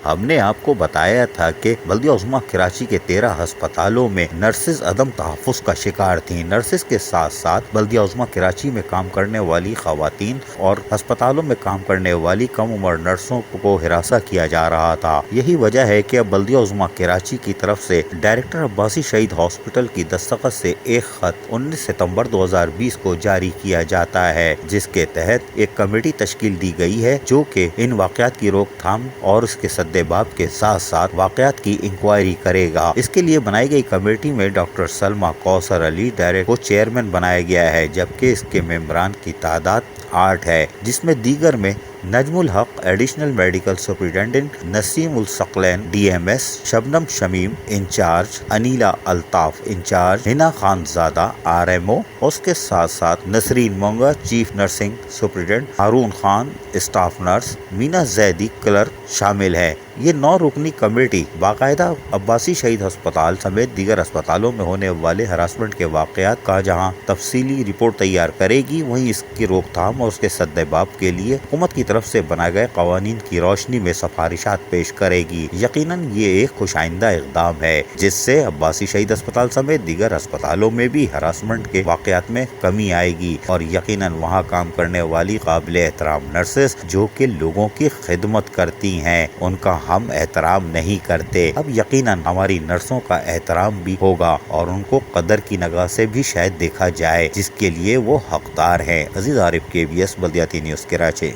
ہم نے آپ کو بتایا تھا کہ بلدیہ عظمیٰ کراچی کے 13 ہسپتالوں میں نرسز عدم تحفظ کا شکار تھیں۔ نرسز کے ساتھ ساتھ بلدیہ عظمیٰ کراچی میں کام کرنے والی خواتین اور ہسپتالوں میں کام کرنے والی کم عمر نرسوں کو ہراساں کیا جا رہا تھا۔ یہی وجہ ہے کہ اب بلدیہ عظمیٰ کراچی کی طرف سے ڈائریکٹر عباسی شہید ہاسپٹل کی دستخط سے ایک خط 19 ستمبر 2020 کو جاری کیا جاتا ہے، جس کے تحت ایک کمیٹی تشکیل دی گئی ہے جو کہ ان واقعات کی روک تھام اور اس کے سدباب کے ساتھ ساتھ واقعات کی انکوائری کرے گا۔ اس کے لیے بنائی گئی کمیٹی میں ڈاکٹر سلمیٰ کوثر علی ڈائریکٹر کو چیئرمین بنایا گیا ہے، جبکہ اس کے ممبران کی تعداد 8 ہے، جس میں دیگر میں Najm Ul Haq additional medical superintendent, Naseem Ul Saqlain DMS، Shabnam Shamim in charge, Anila Altaf in charge, Hina Khanzada RMO، اس کے ساتھ ساتھ Nasreen Monga chief nursing superintendent, Haroon Khan staff nurse, Meena Zaidi clerk شامل ہے۔ یہ 9 رکنی کمیٹی باقاعدہ عباسی شہید ہسپتال سمیت دیگر ہسپتالوں میں ہونے والے ہراسمنٹ کے واقعات کا جہاں تفصیلی رپورٹ تیار کرے گی، وہیں اس کی روک تھام اور اس کے سدباب کے لیے حکومت کی طرف سے بنائے گئے قوانین کی روشنی میں سفارشات پیش کرے گی۔ یقیناً یہ ایک خوش آئندہ اقدام ہے جس سے عباسی شہید ہسپتال سمیت دیگر ہسپتالوں میں بھی ہراسمنٹ کے واقعات میں کمی آئے گی، اور یقیناً وہاں کام کرنے والی قابل احترام نرسز جو کہ لوگوں کی خدمت کرتی ہیں، ان کا ہم احترام نہیں کرتے، اب یقیناً ہماری نرسوں کا احترام بھی ہوگا اور ان کو قدر کی نگاہ سے بھی شاید دیکھا جائے جس کے لیے وہ حقدار ہیں۔ عزیز عارف KBS بلدیاتی نیوز کراچی۔